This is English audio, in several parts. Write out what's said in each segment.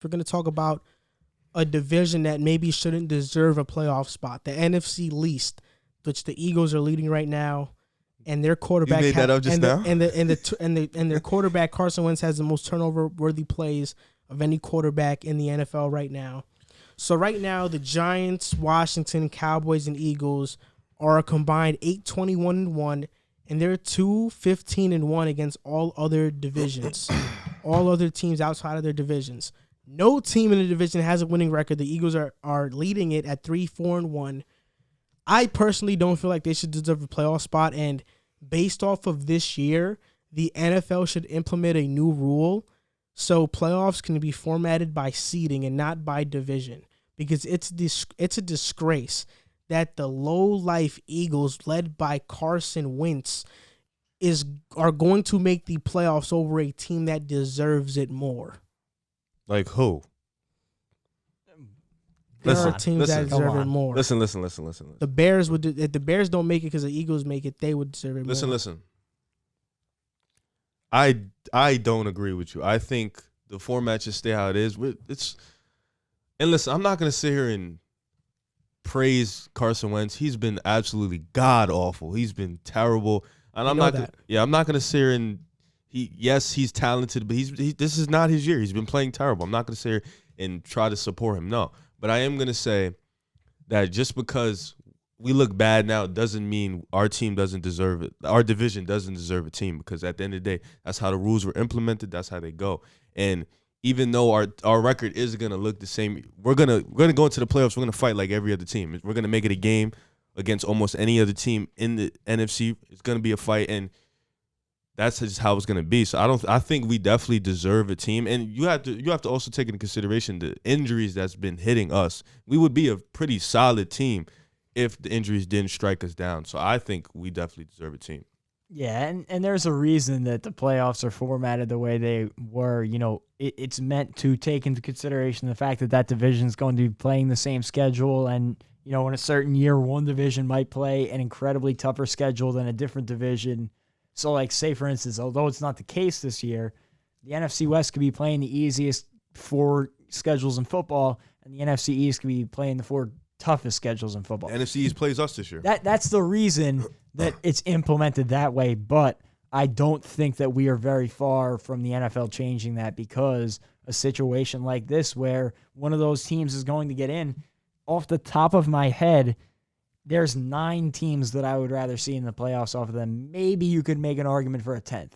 we're going to talk about a division that maybe shouldn't deserve a playoff spot, the NFC least, which the Eagles are leading right now, and their quarterback you made that up just now? and their quarterback Carson Wentz has the most turnover-worthy plays of any quarterback in the NFL right now. So right now, the Giants, Washington, Cowboys, and Eagles are a combined 8-21-1, and they're 2-15-1 against all other divisions, all other teams outside of their divisions. No team in the division has a winning record. The Eagles are leading it at 3-4-1. I personally don't feel like they should deserve a playoff spot, and based off of this year, the NFL should implement a new rule so playoffs can be formatted by seeding and not by division, because it's a disgrace that the low-life Eagles, led by Carson Wentz, are going to make the playoffs over a team that deserves it more. Like who? There are teams that deserve it more. Listen. The Bears would. If the Bears don't make it because the Eagles make it, they would deserve it more. Listen. I don't agree with you. I think the format should stay how it is. And listen, I'm not gonna sit here and praise Carson Wentz. He's been absolutely god awful. He's been terrible, and I'm not gonna sit here and he's talented, but this is not his year. He's been playing terrible. I'm not gonna sit here and try to support him. No. But I am going to say that just because we look bad now doesn't mean our team doesn't deserve it. Our division doesn't deserve a team, because at the end of the day, that's how the rules were implemented. That's how they go. And even though our record is going to look the same, we're going to go into the playoffs. We're going to fight like every other team. We're going to make it a game against almost any other team in the NFC. It's going to be a fight, and that's just how it's going to be. So I think we definitely deserve a team. And you have to also take into consideration the injuries that's been hitting us. We would be a pretty solid team if the injuries didn't strike us down. So I think we definitely deserve a team. Yeah, and there's a reason that the playoffs are formatted the way they were. You know, it's meant to take into consideration the fact that division is going to be playing the same schedule. And, you know, in a certain year, one division might play an incredibly tougher schedule than a different division. So, like, say, for instance, although it's not the case this year, the NFC West could be playing the easiest 4 schedules in football, and the NFC East could be playing the 4 toughest schedules in football. The NFC East plays us this year. That's the reason that it's implemented that way, but I don't think that we are very far from the NFL changing that, because a situation like this where one of those teams is going to get in, off the top of my head, there's 9 teams that I would rather see in the playoffs off of them. Maybe you could make an argument for a 10th.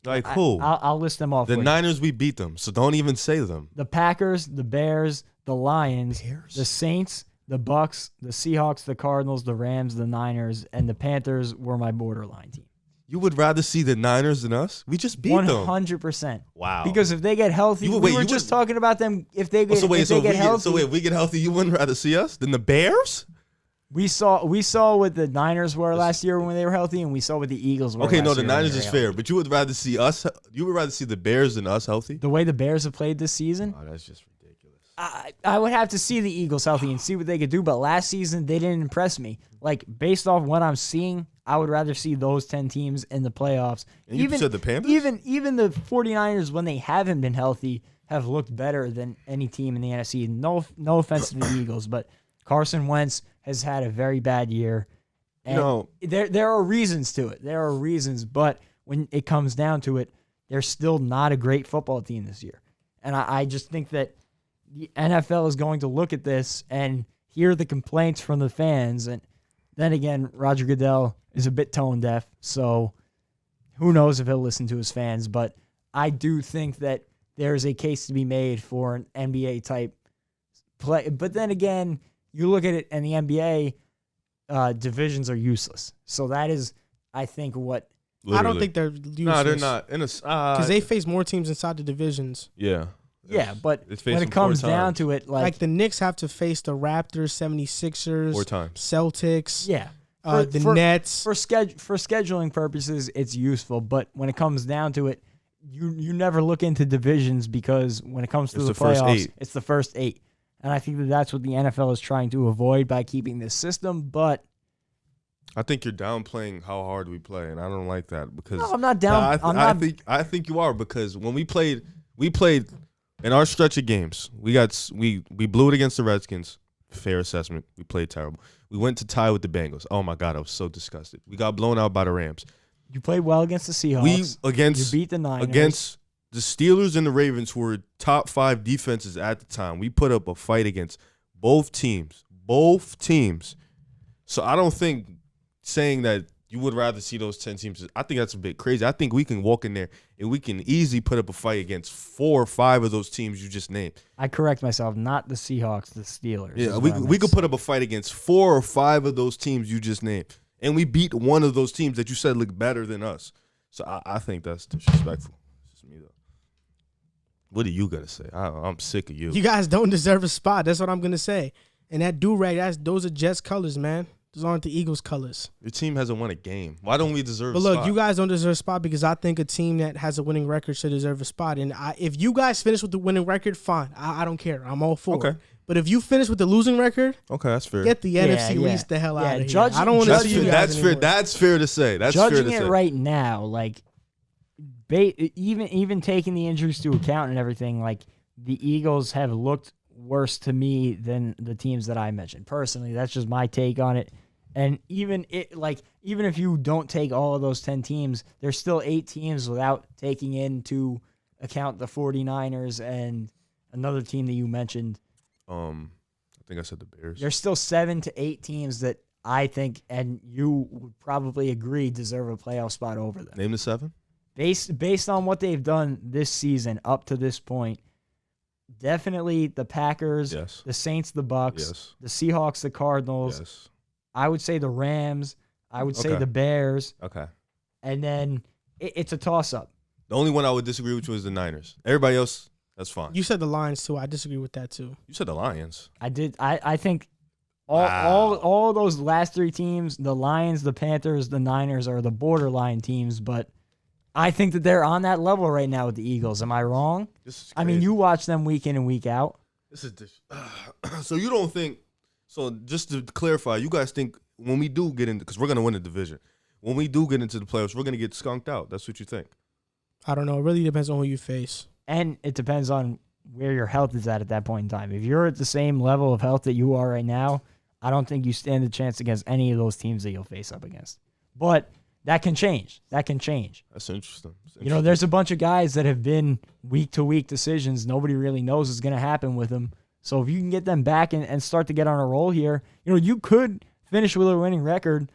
Like who? I'll list them off. The Niners, we beat them, so don't even say them. The Packers, the Bears, the Lions, the Saints, the Bucks, the Seahawks, the Cardinals, the Rams, the Niners, and the Panthers were my borderline team. You would rather see the Niners than us? We just beat them. 100%. Wow. Because if they get healthy, we were just talking about them. If they get healthy. So if we get healthy, you wouldn't rather see us than the Bears? We saw what the Niners were last year when they were healthy, and we saw what the Eagles were. Okay, no, the Niners is fair, but you would rather see us. You would rather see the Bears than us healthy. The way the Bears have played this season, that's just ridiculous. I would have to see the Eagles healthy and see what they could do. But last season, they didn't impress me. Like, based off what I'm seeing, I would rather see those 10 teams in the playoffs. And you said the Panthers? Even the 49ers, when they haven't been healthy, have looked better than any team in the NFC. No offense to the Eagles, but Carson Wentz has had a very bad year. And there are reasons to it. There are reasons, but when it comes down to it, they're still not a great football team this year. And I just think that the NFL is going to look at this and hear the complaints from the fans. And then again, Roger Goodell is a bit tone deaf, so who knows if he'll listen to his fans. But I do think that there's a case to be made for an NBA type play. But then again, you look at it, and the NBA divisions are useless. So that is, I think, what... Literally. I don't think they're useless. No, they're not. Because they face more teams inside the divisions. Yeah. Yeah, but when it comes down to it, like the Knicks have to face the Raptors, 76ers, 4 times. Celtics. Yeah. The Nets. For scheduling purposes, it's useful. But when it comes down to it, you never look into divisions, because when it comes to the playoffs, it's the first 8. And I think that that's what the NFL is trying to avoid by keeping this system. But I think you're downplaying how hard we play, and I don't like that, because no, I'm not down. I think you are, because when we played in our stretch of games, we blew it against the Redskins. Fair assessment. We played terrible. We went to tie with the Bengals. Oh my God, I was so disgusted. We got blown out by the Rams. You played well against the Seahawks. You beat the Niners. Against the Steelers and the Ravens, who were top 5 defenses at the time, we put up a fight against both teams. Both teams. So I don't think saying that you would rather see those 10 teams, I think that's a bit crazy. I think we can walk in there and we can easily put up a fight against 4 or 5 of those teams you just named. I correct myself, not the Seahawks, the Steelers. Yeah, we could put up a fight against 4 or 5 of those teams you just named. And we beat one of those teams that you said looked better than us. So I think that's disrespectful. It's just me, though. What do you got to say? I'm sick of you. You guys don't deserve a spot. That's what I'm going to say. And that do-rag, those are Jets colors, man. Those aren't the Eagles colors. Your team hasn't won a game. Why don't we deserve a spot? But look, you guys don't deserve a spot because I think a team that has a winning record should deserve a spot. And if you guys finish with the winning record, fine. I don't care. I'm all for it. But if you finish with the losing record, okay, that's fair. Get the NFC East the hell out of here. I don't want to see you guys anymore. That's fair to say. That's judging fair to say. Right now, like even taking the injuries to account and everything, like the Eagles have looked worse to me than the teams that I mentioned. Personally, that's just my take on it. And even if you don't take all of those 10 teams, there's still 8 teams without taking into account the 49ers and another team that you mentioned. I think I said the Bears. There's still 7 to 8 teams that I think, and you would probably agree, deserve a playoff spot over them. Name the 7. Based on what they've done this season up to this point, definitely the Packers, yes. The Saints, the Bucks, yes. The Seahawks, the Cardinals. Yes. I would say the Rams. I would say the Bears. Okay. And then it's a toss-up. The only one I would disagree with was the Niners. Everybody else, that's fine. You said the Lions, too. I disagree with that, too. You said the Lions. I did. I think all those last 3 teams, the Lions, the Panthers, the Niners, are the borderline teams, but I think that they're on that level right now with the Eagles. Am I wrong? I mean, you watch them week in and week out. So you don't think – so just to clarify, you guys think when we do get into – because we're going to win the division. When we do get into the playoffs, we're going to get skunked out. That's what you think. I don't know. It really depends on who you face. And it depends on where your health is at that point in time. If you're at the same level of health that you are right now, I don't think you stand a chance against any of those teams that you'll face up against. But that can change. That's interesting. You know, there's a bunch of guys that have been week-to-week decisions. Nobody really knows what's going to happen with them. So if you can get them back and start to get on a roll here, you know, you could finish with a winning record,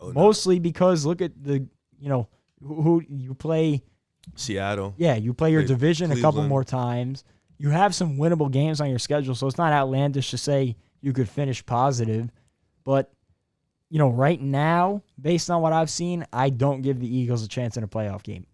mostly because look at the, you know, who you play. Seattle. Yeah, you play your division Cleveland. A couple more times. You have some winnable games on your schedule, so it's not outlandish to say you could finish positive. But, you know, right now, based on what I've seen, I don't give the Eagles a chance in a playoff game.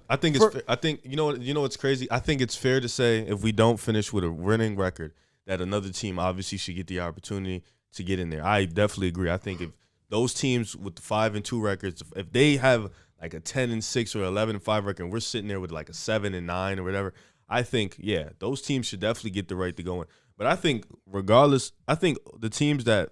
I think it's fair. I think you know what's crazy? I think it's fair to say if we don't finish with a winning record, that another team obviously should get the opportunity to get in there. I definitely agree. I think if those teams with 5-2 records, if they have like a 10-6 or 11-5 record, and we're sitting there with like a 7-9 or whatever, I think, yeah, those teams should definitely get the right to go in. But I think regardless, I think the teams that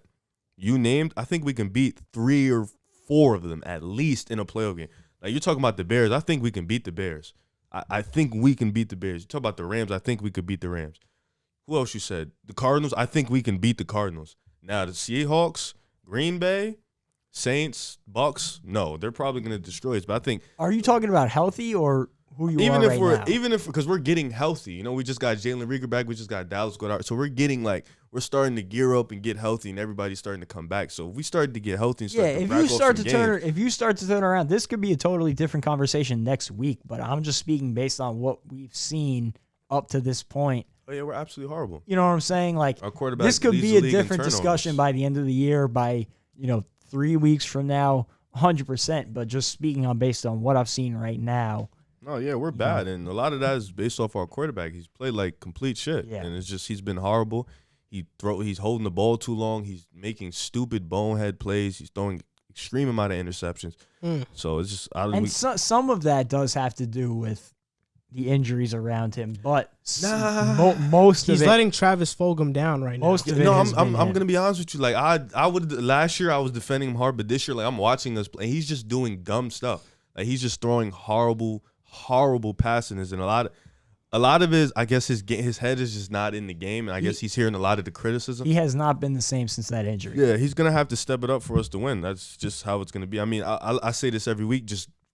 you named, I think we can beat 3 or 4 of them at least in a playoff game. Like you're talking about the Bears, I think we can beat the Bears. I think we can beat the Bears. You talk about the Rams, I think we could beat the Rams. Who else you said? The Cardinals, I think we can beat the Cardinals. Now the Seahawks, Green Bay, Saints, Bucks, no, they're probably going to destroy us. But I think, are you talking about healthy or who you are right now? Even if because we're getting healthy, you know, we just got Jalen Reagor back, we just got Dallas Goedert, so we're starting to gear up and get healthy, and everybody's starting to come back. So if we started to get healthy, and if you start to turn around, this could be a totally different conversation next week. But I'm just speaking based on what we've seen up to this point. Oh yeah, we're absolutely horrible. You know what I'm saying? Like our quarterback, this could be a different discussion by the end of the year, by 3 weeks from now, 100%. But just speaking on based on what I've seen right now. Oh yeah, we're bad, and a lot of that is based off our quarterback. He's played like complete shit, and it's just he's been horrible. He's holding the ball too long. He's making stupid bonehead plays. He's throwing extreme amount of interceptions. So it's just some of that does have to do with the injuries around him, but most of it, he's letting Travis Fulgham down right now. Most of it. No, I'm gonna be honest with you. Like I would last year I was defending him hard, but this year like I'm watching us play. He's just doing dumb stuff. Like he's just throwing horrible passes, and a lot of I guess his head is just not in the game, and I guess he's hearing a lot of the criticism. He has not been the same since that injury. Yeah, he's gonna have to step it up for us to win. That's just how it's gonna be. I mean, I say this every week.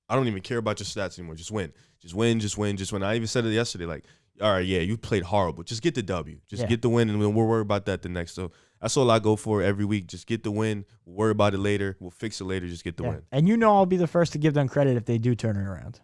I don't even care about your stats anymore. Just win. Just win. Just win. Just win. I even said it yesterday. Like, all right, yeah, you played horrible. Just get the W. Just get the win, and we'll worry about that the next. So that's all I go for every week. Just get the win. We'll worry about it later. We'll fix it later. Just get the win. And I'll be the first to give them credit if they do turn it around.